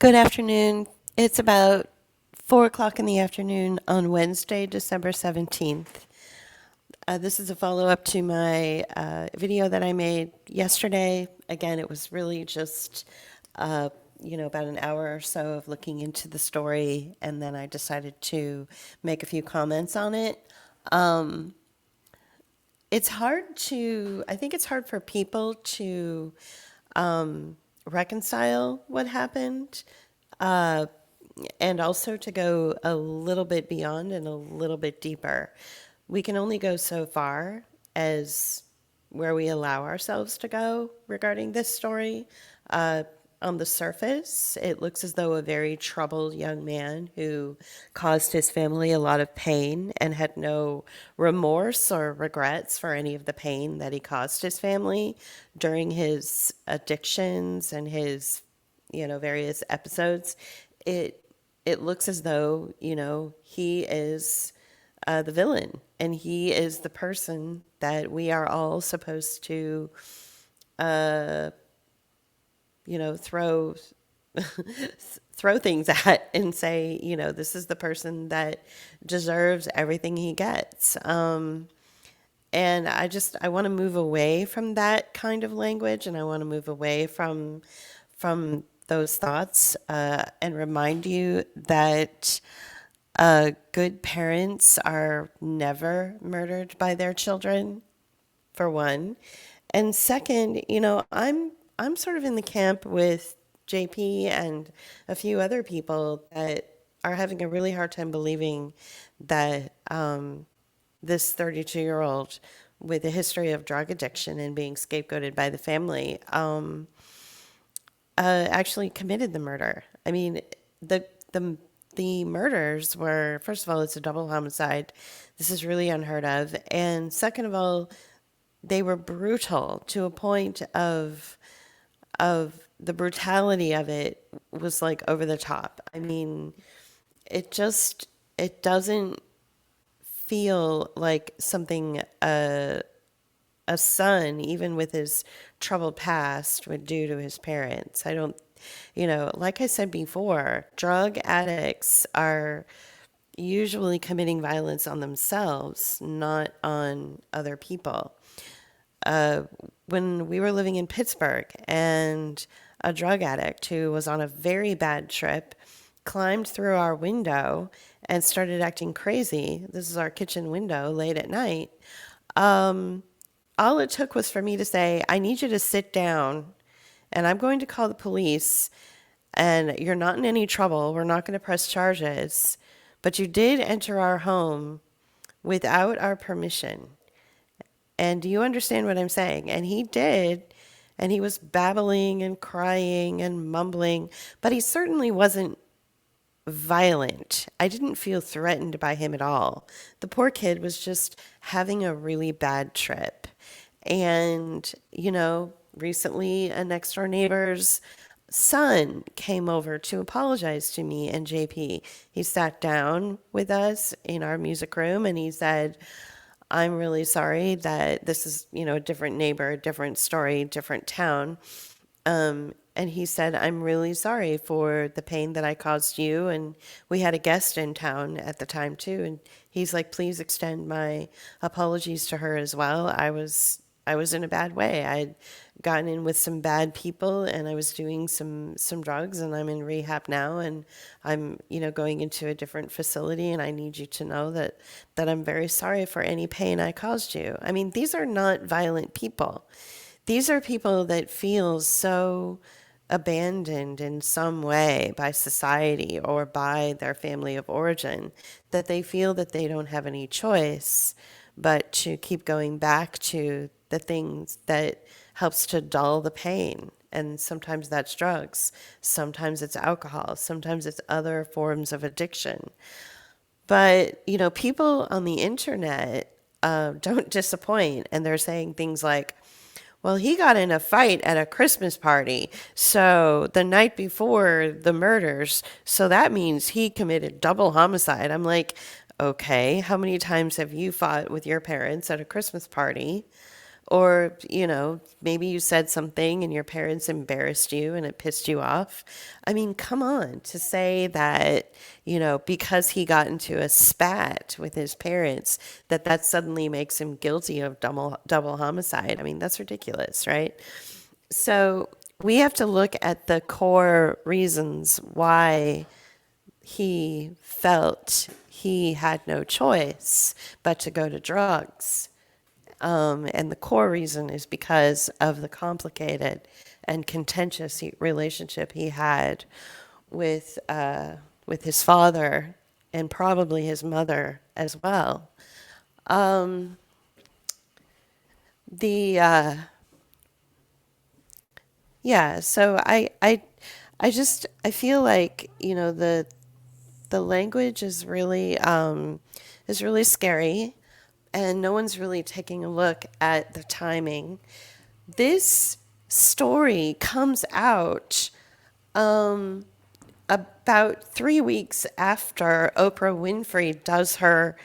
Good afternoon. It's about 4 o'clock in the afternoon on Wednesday, December 17th. This is a follow up to my video that I made yesterday. Again, it was really just, uh, about an hour or so of looking into the story, and then I decided to make a few comments on it. I think it's hard for people to reconcile what happened, uh, and also to go a little bit beyond and a little bit deeper. We can only go so far as where we allow ourselves to go regarding this story. Uh, on the surface, it looks as though a very troubled young man who caused his family a lot of pain and had no remorse or regrets for any of the pain that he caused his family during his addictions and his, various episodes. It it looks as though, he is the villain, and he is the person that we are all supposed to, uh, throw throw things at and say, this is the person that deserves everything he gets. And I want to move away from that kind of language, and I want to move away from those thoughts, and remind you that good parents are never murdered by their children, for one. And second, I'm sort of in the camp with JP and a few other people that are having a really hard time believing that this 32-year-old with a history of drug addiction and being scapegoated by the family actually committed the murder. I mean, the the the murders were, first of all, it's a double homicide. This is really unheard of, and second of all, they were brutal to a point of the brutality of it was like over the top. I mean, it doesn't feel like something a son, even with his troubled past, would do to his parents. I don't, like I said before, drug addicts are usually committing violence on themselves, not on other people. uh, when we were living in Pittsburgh, and a drug addict who was on a very bad trip climbed through our window and started acting crazy. This is our kitchen window late at night. Um, all it took was for me to say, I need you to sit down, and I'm going to call the police, and you're not in any trouble. We're not going to press charges. But you did enter our home without our permission. And do you understand what I'm saying? And he did. And he was babbling and crying and mumbling, but he certainly wasn't violent. I didn't feel threatened by him at all. The poor kid was just having a really bad trip. And, recently a next door neighbor's son came over to apologize to me and JP. He sat down with us in our music room and he said, I'm really sorry that this is, a different neighbor, different story, different town. And he said, I'm really sorry for the pain that I caused you. And we had a guest in town at the time too. And he's like, please extend my apologies to her as well. I was in a bad way. I'd gotten in with some bad people and I was doing some drugs, and I'm in rehab now, and I'm, going into a different facility, and I need you to know that I'm very sorry for any pain I caused you. I mean, these are not violent people. These are people that feel so abandoned in some way by society or by their family of origin that they feel that they don't have any choice but to keep going back to the things that helps to dull the pain. And sometimes that's drugs, sometimes it's alcohol, sometimes it's other forms of addiction. But, people on the internet don't disappoint. And they're saying things like, well, he got in a fight at a Christmas party. So the night before the murders, so that means he committed double homicide. I'm like, okay, how many times have you fought with your parents at a Christmas party? Or, maybe you said something and your parents embarrassed you and it pissed you off. I mean, come on, to say that, because he got into a spat with his parents, that suddenly makes him guilty of double homicide. I mean, that's ridiculous, right? So we have to look at the core reasons why he felt he had no choice but to go to drugs. And the core reason is because of the complicated and contentious relationship he had with his father and probably his mother as well. The Yeah, so I feel like, the language is really scary, and no one's really taking a look at the timing. This story comes out about 3 weeks after Oprah Winfrey does her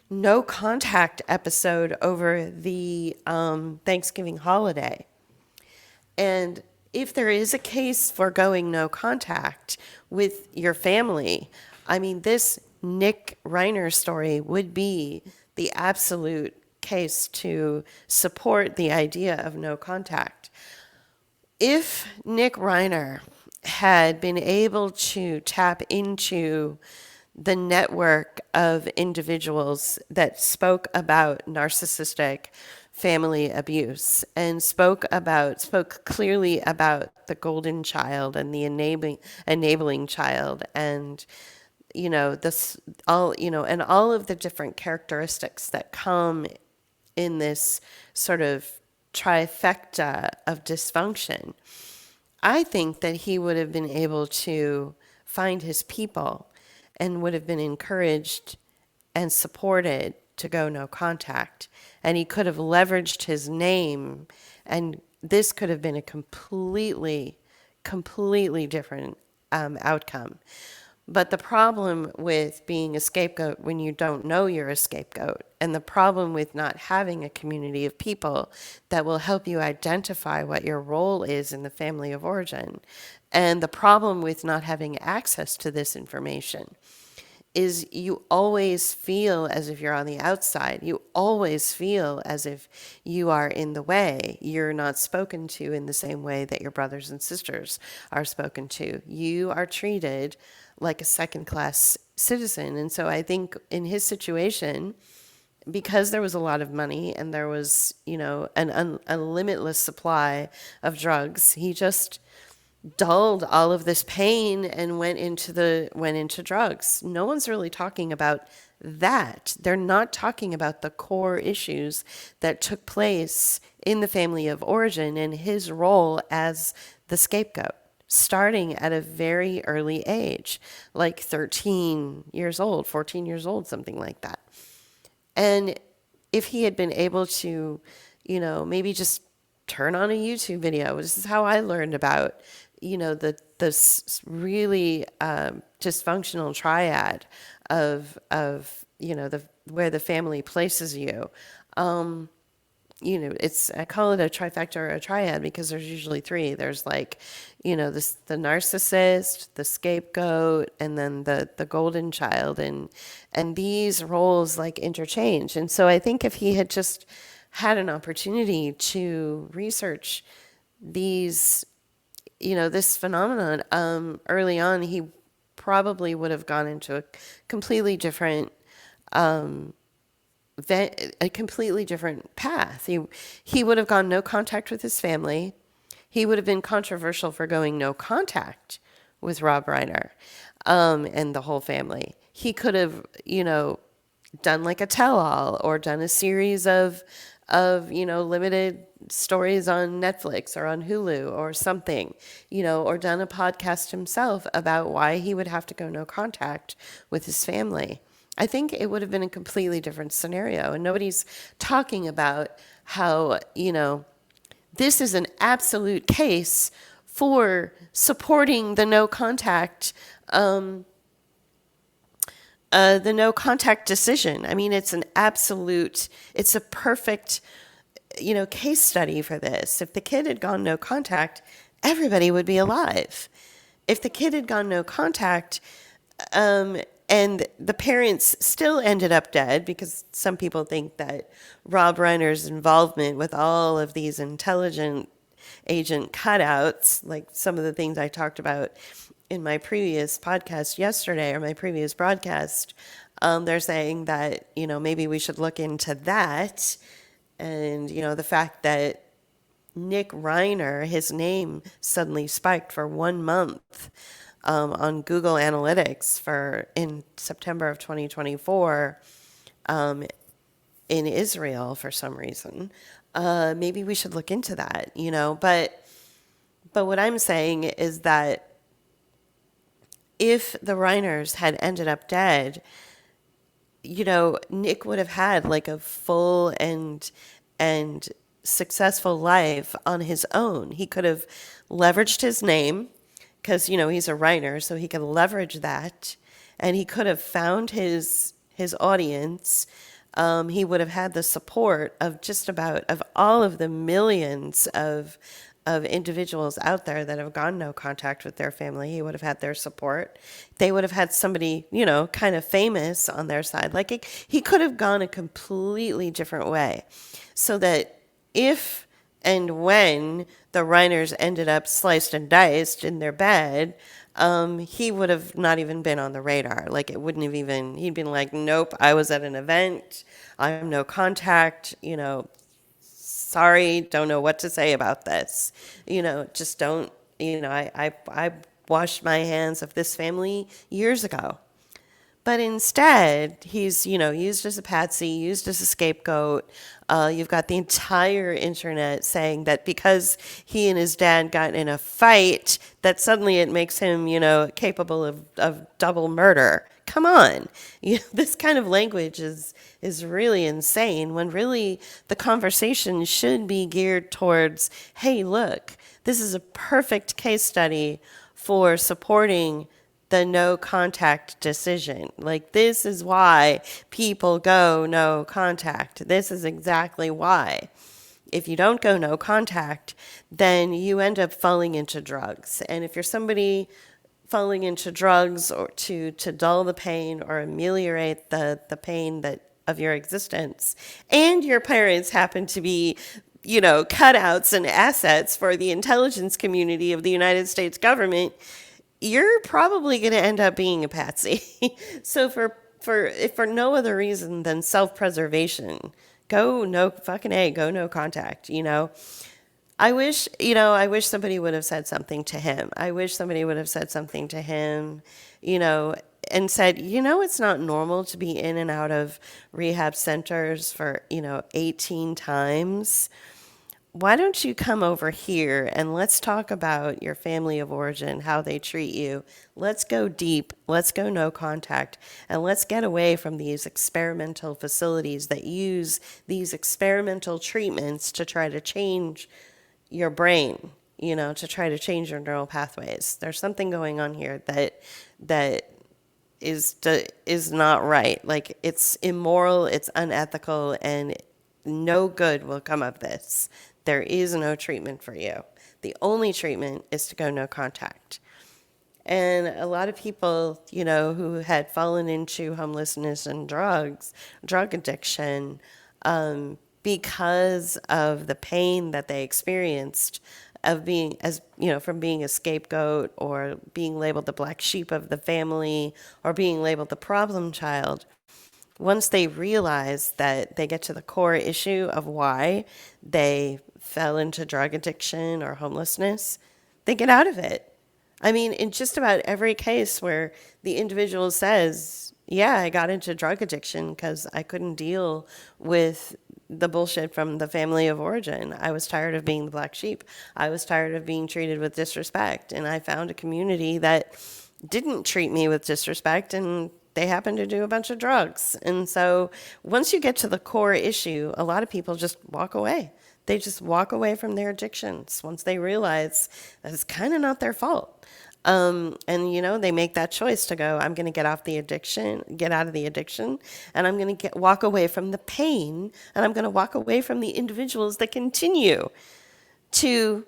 no contact episode over the Thanksgiving holiday. And if there is a case for going no contact with your family, I mean, this Nick Reiner story would be the absolute case to support the idea of no contact. If Nick Reiner had been able to tap into the network of individuals that spoke about narcissistic family abuse and spoke clearly about the golden child and the enabling child, and this all and all of the different characteristics that come in this sort of trifecta of dysfunction, I think that he would have been able to find his people and would have been encouraged and supported to go no contact. And he could have leveraged his name, and this could have been a completely different outcome. But the problem with being a scapegoat when you don't know you're a scapegoat, and the problem with not having a community of people that will help you identify what your role is in the family of origin, and the problem with not having access to this information, is you always feel as if you're on the outside. You always feel as if you are in the way. You're not spoken to in the same way that your brothers and sisters are spoken to. You are treated like a second class citizen. And so I think in his situation, because there was a lot of money and there was, a limitless supply of drugs, he just dulled all of this pain and went into drugs. No one's really talking about that. They're not talking about the core issues that took place in the family of origin and his role as the scapegoat, starting at a very early age, like 13 years old, 14 years old, something like that. And if he had been able to, maybe just turn on a YouTube video. This is how I learned about, this really dysfunctional triad of the where the family places you. I call it a trifecta or a triad because there's usually three. There's like, the narcissist, the scapegoat, and then the golden child, and these roles like interchange. And so I think if he had just had an opportunity to research these, this phenomenon early on, he probably would have gone into a completely different path. He would have gone no contact with his family. He would have been controversial for going no contact with Rob Reiner and the whole family. He could have, done like a tell-all or done a series of limited stories on Netflix or on Hulu or something, or done a podcast himself about why he would have to go no contact with his family. I think it would have been a completely different scenario. And nobody's talking about how, this is an absolute case for supporting the no contact decision. I mean, it's a perfect case study for this. If the kid had gone no contact, everybody would be alive. If the kid had gone no contact, um, and the parents still ended up dead, because some people think that Rob Reiner's involvement with all of these intelligent agent cutouts, like some of the things I talked about in my previous podcast yesterday, or my previous broadcast, they're saying that, maybe we should look into that. And, the fact that Nick Reiner, his name suddenly spiked for 1 month on Google Analytics for in September of 2024 um, in Israel for some reason. Maybe we should look into that. But what I'm saying is that if the Reiners had ended up dead, Nick would have had like a full and successful life on his own. He could have leveraged his name because he's a Reiner, so he could leverage that, and he could have found his audience. He would have had the support of just about of all of the millions of individuals out there that have gone no contact with their family. He would have had their support. They would have had somebody, kind of famous on their side. Like he could have gone a completely different way, so that if and when the Reiners ended up sliced and diced in their bed, he would have not even been on the radar. Like it wouldn't have even, he'd been like, nope, I was at an event. I'm no contact, sorry, don't know what to say about this. Just don't, I washed my hands of this family years ago. But instead, he's, used as a patsy, used as a scapegoat. You've got the entire internet saying that because he and his dad got in a fight, that suddenly it makes him, capable of double murder. Come on. This kind of language is really insane, when really the conversation should be geared towards, hey, look, this is a perfect case study for supporting the no contact decision. Like, this is why people go no contact. This is exactly why. If you don't go no contact, then you end up falling into drugs. And if you're somebody falling into drugs or to dull the pain or ameliorate the pain that of your existence, and your parents happen to be cutouts and assets for the intelligence community of the United States government, you're probably going to end up being a patsy. So if for no other reason than self-preservation, go no fucking A, go no contact, I wish somebody would have said something to him. I wish somebody would have said something to him, and said, it's not normal to be in and out of rehab centers for, 18 times. Why don't you come over here and let's talk about your family of origin, how they treat you. Let's go deep. Let's go no contact. And let's get away from these experimental facilities that use these experimental treatments to try to change your brain, to try to change your neural pathways. There's something going on here that is not right. Like, it's immoral, it's unethical, and no good will come of this. There is no treatment for you. The only treatment is to go no contact. And a lot of people, who had fallen into homelessness and drug addiction, because of the pain that they experienced of being, from being a scapegoat or being labeled the black sheep of the family or being labeled the problem child. Once they realize that they get to the core issue of why they fell into drug addiction or homelessness, they get out of it. I mean, in just about every case where the individual says, yeah, I got into drug addiction because I couldn't deal with the bullshit from the family of origin. I was tired of being the black sheep. I was tired of being treated with disrespect. And I found a community that didn't treat me with disrespect, and they happen to do a bunch of drugs. And so once you get to the core issue, a lot of people just walk away. They just walk away from their addictions once they realize that it's kind of not their fault. And they make that choice to go, I'm going to get off the addiction, get out of the addiction, and I'm going to walk away from the pain, and I'm going to walk away from the individuals that continue to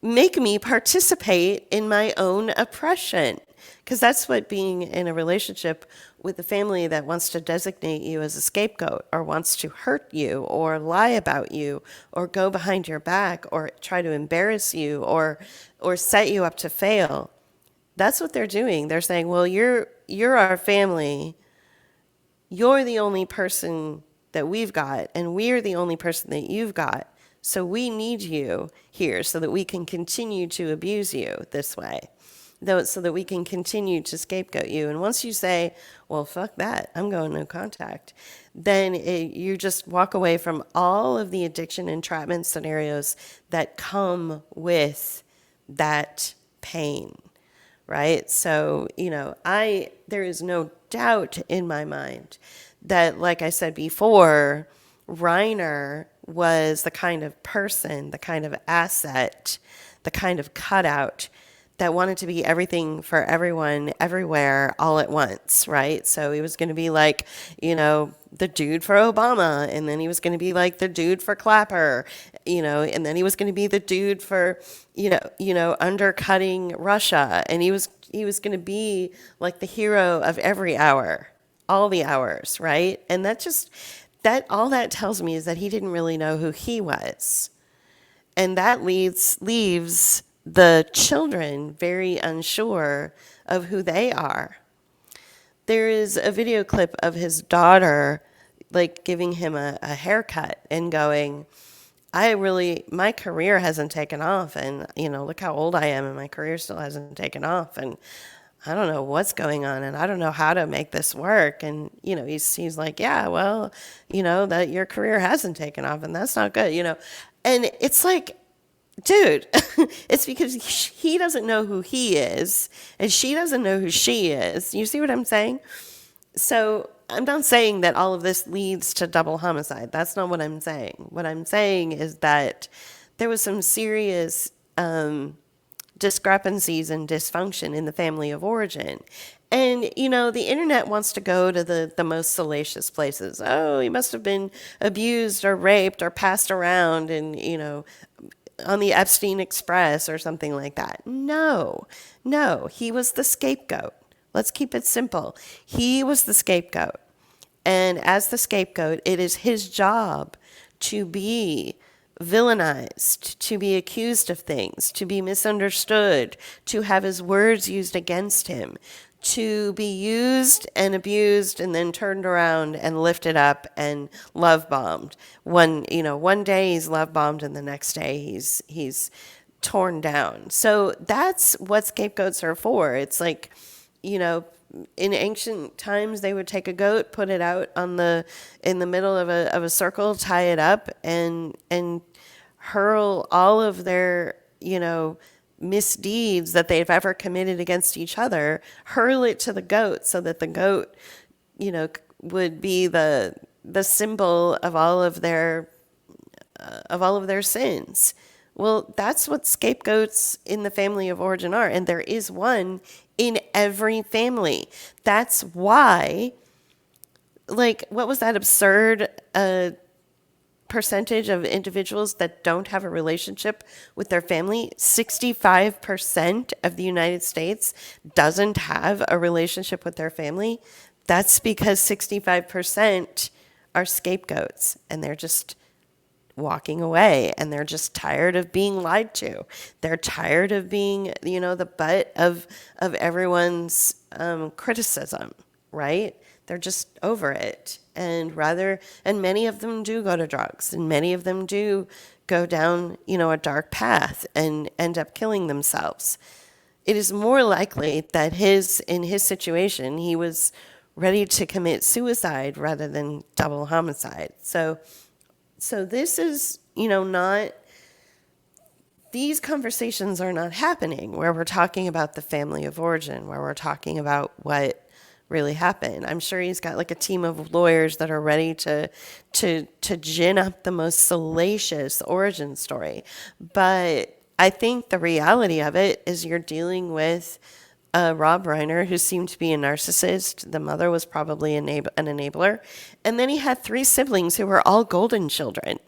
make me participate in my own oppression. Because that's what being in a relationship with a family that wants to designate you as a scapegoat, or wants to hurt you or lie about you or go behind your back or try to embarrass you or set you up to fail. That's what they're doing. They're saying, well, you're our family. You're the only person that we've got, and we're the only person that you've got. So we need you here so that we can continue to abuse you this way, though, so that we can continue to scapegoat you. And once you say, well, fuck that, I'm going no contact, then you just walk away from all of the addiction entrapment scenarios that come with that pain, right? So, there is no doubt in my mind that, like I said before, Reiner was the kind of person, the kind of asset, the kind of cutout that wanted to be everything for everyone, everywhere, all at once, right? So he was going to be like, the dude for Obama, and then he was going to be like the dude for Clapper, and then he was going to be the dude for, undercutting Russia, and he was going to be like the hero of every hour, all the hours, right? And all that tells me is that he didn't really know who he was. And that leaves the children very unsure of who they are. There is a video clip of his daughter, like, giving him a haircut and going, my career hasn't taken off, and, look how old I am, and my career still hasn't taken off, and I don't know what's going on, and I don't know how to make this work. And, he's like, yeah, well, that your career hasn't taken off, and that's not good, And it's like, dude, it's because he doesn't know who he is, and she doesn't know who she is. You see what I'm saying? So I'm not saying that all of this leads to double homicide. That's not what I'm saying. What I'm saying is that there was some serious discrepancies and dysfunction in the family of origin. And, the internet wants to go to the most salacious places. Oh, he must have been abused or raped or passed around and, on the Epstein Express or something like that. No, he was the scapegoat. Let's keep it simple. He was the scapegoat. And as the scapegoat, it is his job to be villainized, to be accused of things, to be misunderstood, to have his words used against him, to be used and abused and then turned around and lifted up and love bombed. One day he's love bombed and the next day he's torn down. So that's what scapegoats are for. It's like, in ancient times, they would take a goat, put it out in the middle of a circle, tie it up, and hurl all of their, misdeeds that they've ever committed against each other, hurl it to the goat so that the goat, would be the symbol of all of their sins. Well, that's what scapegoats in the family of origin are, and there is one in every family. That's why, like, what was that absurd percentage of individuals that don't have a relationship with their family? 65% of the United States doesn't have a relationship with their family. That's because 65% are scapegoats, and they're just walking away, and they're just tired of being lied to. They're tired of being, the butt of everyone's criticism, right? They're just over it. And many of them do go to drugs, and many of them do go down, a dark path and end up killing themselves. It is more likely that in his situation, he was ready to commit suicide rather than double homicide. So this is, not, these conversations are not happening where we're talking about the family of origin, where we're talking about what really happened. I'm sure he's got like a team of lawyers that are ready to gin up the most salacious origin story. But I think the reality of it is you're dealing with Rob Reiner, who seemed to be a narcissist. The mother was probably an enabler. And then he had three siblings who were all golden children.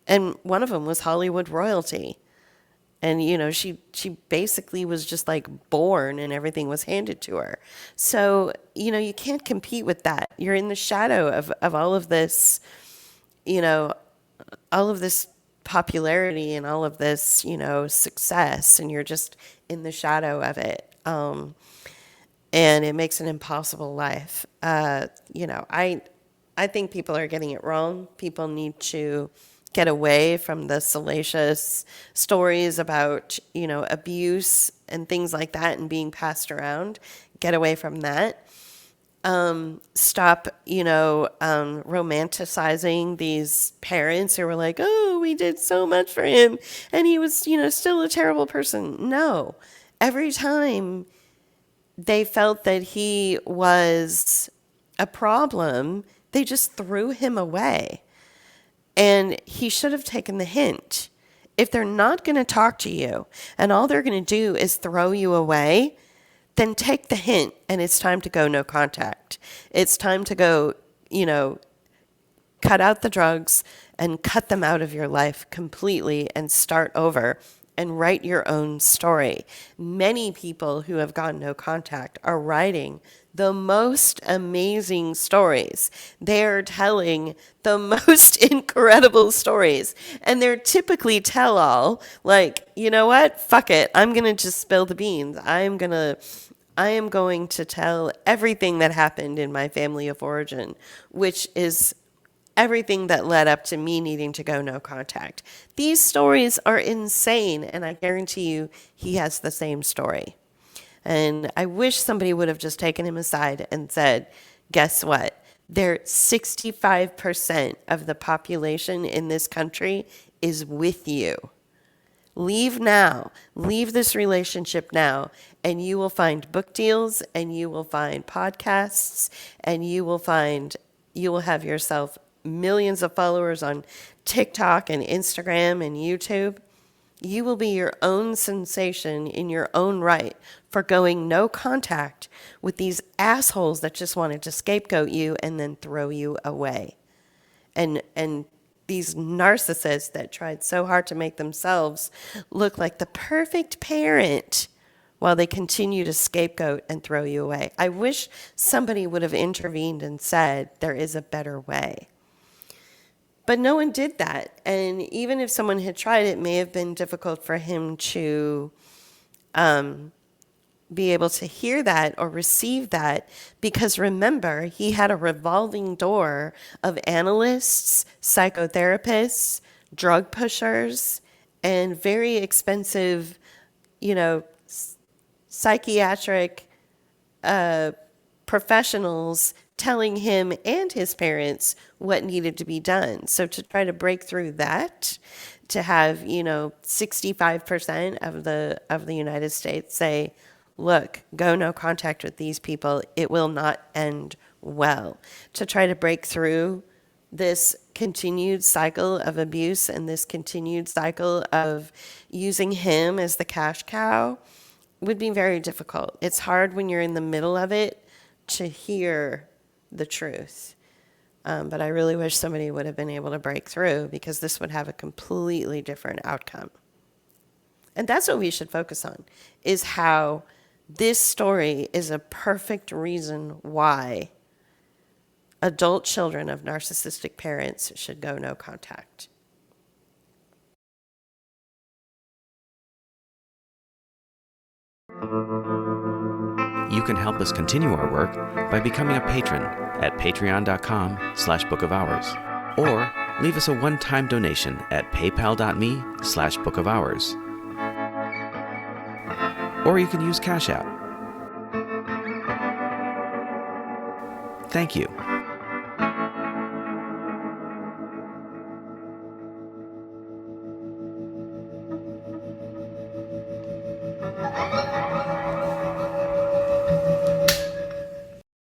And one of them was Hollywood royalty. And, she basically was just like born and everything was handed to her. So, you can't compete with that. You're in the shadow of all of this, you know, all of this popularity and all of this, success, and you're just in the shadow of it. And it makes an impossible life. I think people are getting it wrong. People need to get away from the salacious stories about, abuse and things like that and being passed around. Get away from that. Stop, romanticizing these parents who were like, oh, we did so much for him and he was, still a terrible person. No, every time they felt that he was a problem, they just threw him away. And he should have taken the hint. If they're not going to talk to you and all they're going to do is throw you away, then take the hint and it's time to go no contact. It's time to go, cut out the drugs and cut them out of your life completely and start over and write your own story. Many people who have gone no contact are writing the most amazing stories. They're telling the most incredible stories. And they're typically tell all, like, you know what? Fuck it. I'm going to just spill the beans. I am going to tell everything that happened in my family of origin, which is everything that led up to me needing to go no contact. These stories are insane, and I guarantee you he has the same story. And I wish somebody would have just taken him aside and said, guess what? 65% of the population in this country is with you. Leave now. Leave this relationship now, and you will find book deals, and you will find podcasts, and you will have yourself millions of followers on TikTok and Instagram and YouTube. You will be your own sensation in your own right for going no contact with these assholes that just wanted to scapegoat you and then throw you away. And these narcissists that tried so hard to make themselves look like the perfect parent while they continue to scapegoat and throw you away. I wish somebody would have intervened and said there is a better way. But no one did that. And even if someone had tried, it may have been difficult for him to be able to hear that or receive that, because remember, he had a revolving door of analysts, psychotherapists, drug pushers, and very expensive, psychiatric professionals telling him and his parents what needed to be done. So to try to break through that, to have, 65% of the United States say, look, go no contact with these people, it will not end well. To try to break through this continued cycle of abuse and this continued cycle of using him as the cash cow would be very difficult. It's hard when you're in the middle of it to hear the truth. But I really wish somebody would have been able to break through, because this would have a completely different outcome. And that's what we should focus on, is how this story is a perfect reason why adult children of narcissistic parents should go no contact. You can help us continue our work by becoming a patron at patreon.com/Book of Hours, or leave us a one-time donation at paypal.me/Book of Hours, or you can use Cash App. Thank you.